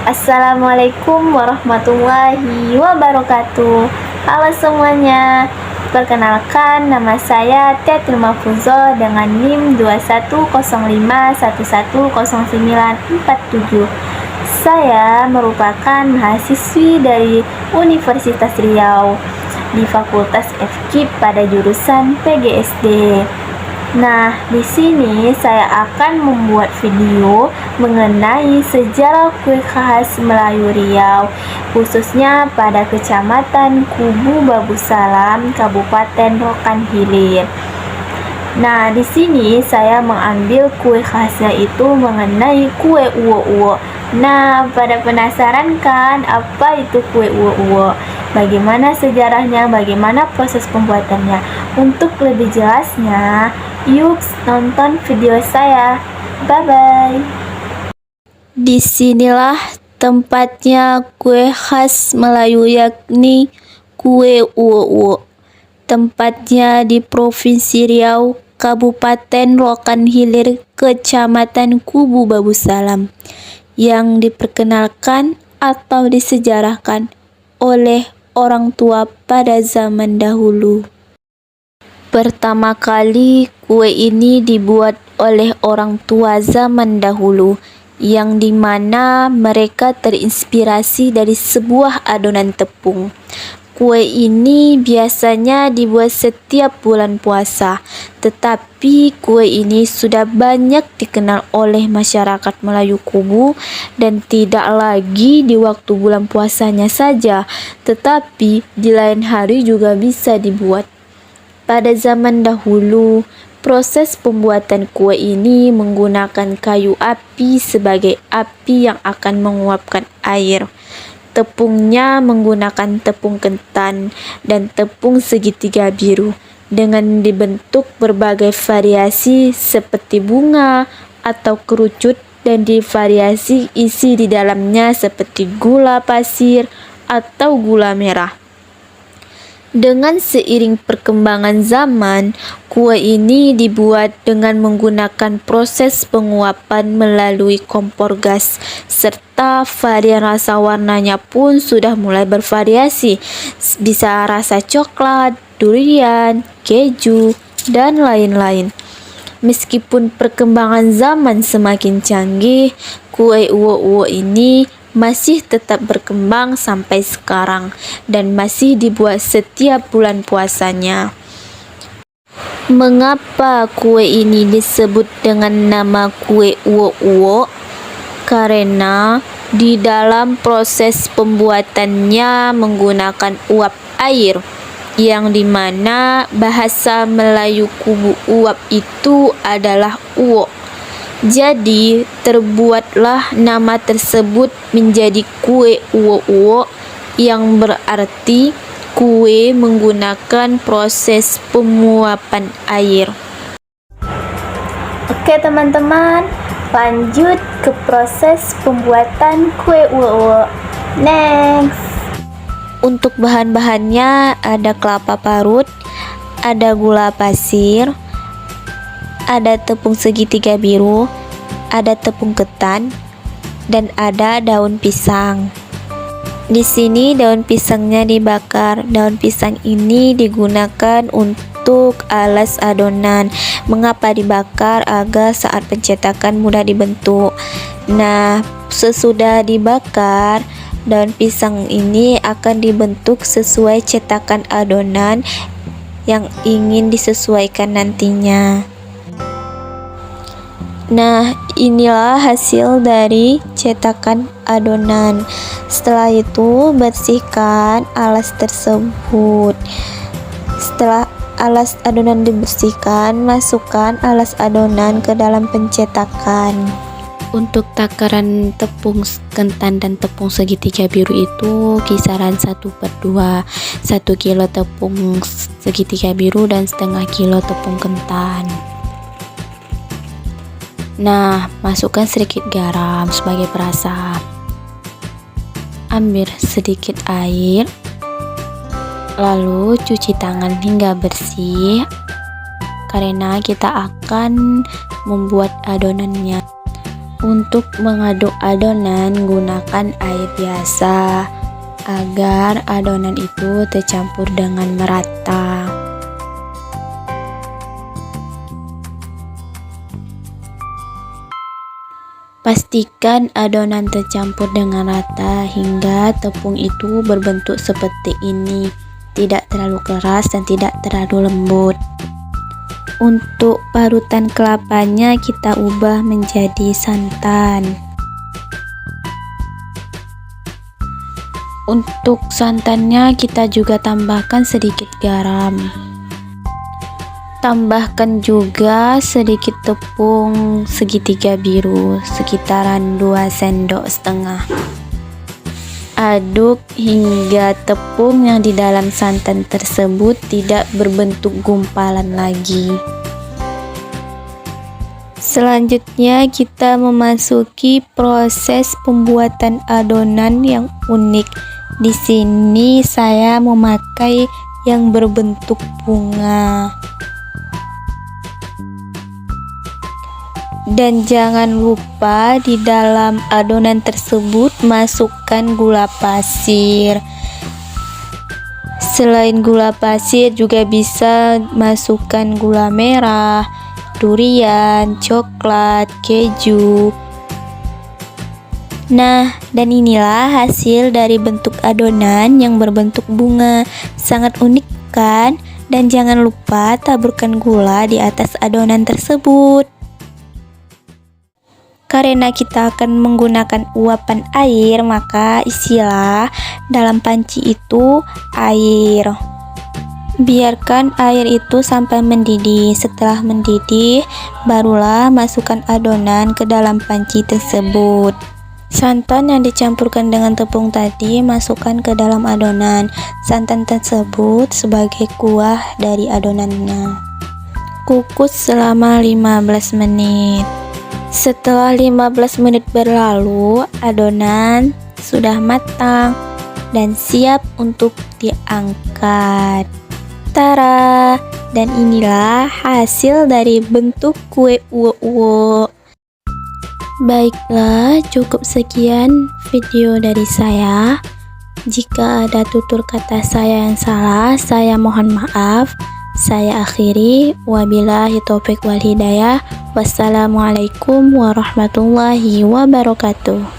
Assalamualaikum warahmatullahi wabarakatuh. Halo semuanya, perkenalkan nama saya Tiatul Mahfuzoh dengan NIM 2105110947. Saya merupakan mahasiswi dari Universitas Riau di Fakultas FKIP pada jurusan PGSD. Nah, di sini saya akan membuat video mengenai sejarah kue khas Melayu Riau, khususnya pada Kecamatan Kubu Babu Salam, Kabupaten Rokan Hilir. Nah, di sini saya mengambil kue khasnya itu mengenai kue uwo-uwo. Nah, pada penasaran kan apa itu kue uwo-uwo? Bagaimana sejarahnya, bagaimana proses pembuatannya? Untuk lebih jelasnya, yuk nonton video saya. Bye-bye. Disinilah tempatnya kue khas Melayu yakni kue uwo-uwo. Tempatnya di Provinsi Riau, Kabupaten Rokan Hilir, Kecamatan Kubu Babu Salam, yang diperkenalkan atau disejarahkan oleh orang tua pada zaman dahulu. Pertama kali kue ini dibuat oleh orang tua zaman dahulu, yang dimana mereka terinspirasi dari sebuah adonan tepung. Kue ini biasanya dibuat setiap bulan puasa, tetapi kue ini sudah banyak dikenal oleh masyarakat Melayu Kubu dan tidak lagi di waktu bulan puasanya saja, tetapi di lain hari juga bisa dibuat. Pada zaman dahulu, proses pembuatan kue ini menggunakan kayu api sebagai api yang akan menguapkan air. Tepungnya menggunakan tepung ketan dan tepung segitiga biru dengan dibentuk berbagai variasi seperti bunga atau kerucut dan divariasi isi di dalamnya seperti gula pasir atau gula merah. Dengan seiring perkembangan zaman, kue ini dibuat dengan menggunakan proses penguapan melalui kompor gas, serta varian rasa warnanya pun sudah mulai bervariasi, bisa rasa coklat, durian, keju, dan lain-lain. Meskipun perkembangan zaman semakin canggih, kue uwo-uwo ini masih tetap berkembang sampai sekarang dan masih dibuat setiap bulan puasanya. Mengapa kue ini disebut dengan nama kue uwo-uwo? Karena di dalam proses pembuatannya menggunakan uap air, yang dimana bahasa Melayu Kubu uap itu adalah uwo. Jadi terbuatlah nama tersebut menjadi kue uwo-uwo, yang berarti kue menggunakan proses penguapan air. Oke teman-teman, lanjut ke proses pembuatan kue uwo-uwo. Next. Untuk bahan-bahannya ada kelapa parut, ada gula pasir, ada tepung segitiga biru, ada tepung ketan, dan ada daun pisang. Di sini daun pisangnya dibakar. Daun pisang ini digunakan untuk alas adonan. Mengapa dibakar? Agar saat pencetakan mudah dibentuk. Nah, sesudah dibakar, daun pisang ini akan dibentuk sesuai cetakan adonan yang ingin disesuaikan nantinya. Nah, inilah hasil dari cetakan adonan. Setelah itu, bersihkan alas tersebut. Setelah alas adonan dibersihkan, masukkan alas adonan ke dalam pencetakan. Untuk takaran tepung ketan dan tepung segitiga biru itu kisaran 1/2, 1 kilo tepung segitiga biru dan setengah kilo tepung ketan. Nah, masukkan sedikit garam sebagai perasa. Ambil sedikit air, lalu cuci tangan hingga bersih, karena kita akan membuat adonannya. Untuk mengaduk adonan, gunakan air biasa agar adonan itu tercampur dengan merata. Pastikan adonan tercampur dengan rata hingga tepung itu berbentuk seperti ini, tidak terlalu keras dan tidak terlalu lembut. Untuk parutan kelapanya kita ubah menjadi santan. Untuk santannya kita juga tambahkan sedikit garam. Tambahkan juga sedikit tepung segitiga biru, sekitaran 2 sendok setengah. Aduk hingga tepung yang di dalam santan tersebut tidak berbentuk gumpalan lagi. Selanjutnya kita memasuki proses pembuatan adonan yang unik. Di sini saya memakai yang berbentuk bunga. Dan jangan lupa di dalam adonan tersebut masukkan gula pasir. Selain gula pasir juga bisa masukkan gula merah, durian, coklat, keju. Nah, dan inilah hasil dari bentuk adonan yang berbentuk bunga. Sangat unik kan? Dan jangan lupa taburkan gula di atas adonan tersebut. Karena kita akan menggunakan uapan air, maka isilah dalam panci itu air. Biarkan air itu sampai mendidih. Setelah mendidih, barulah masukkan adonan ke dalam panci tersebut. Santan yang dicampurkan dengan tepung tadi masukkan ke dalam adonan. Santan tersebut sebagai kuah dari adonannya. Kukus selama 15 menit. Setelah 15 menit berlalu, adonan sudah matang dan siap untuk diangkat. Tara! Dan inilah hasil dari bentuk kue uwo-uwo. Baiklah, cukup sekian video dari saya. Jika ada tutur kata saya yang salah, saya mohon maaf. Saya akhiri, wabillahi taufiq wal hidayah. Wassalamualaikum warahmatullahi wabarakatuh.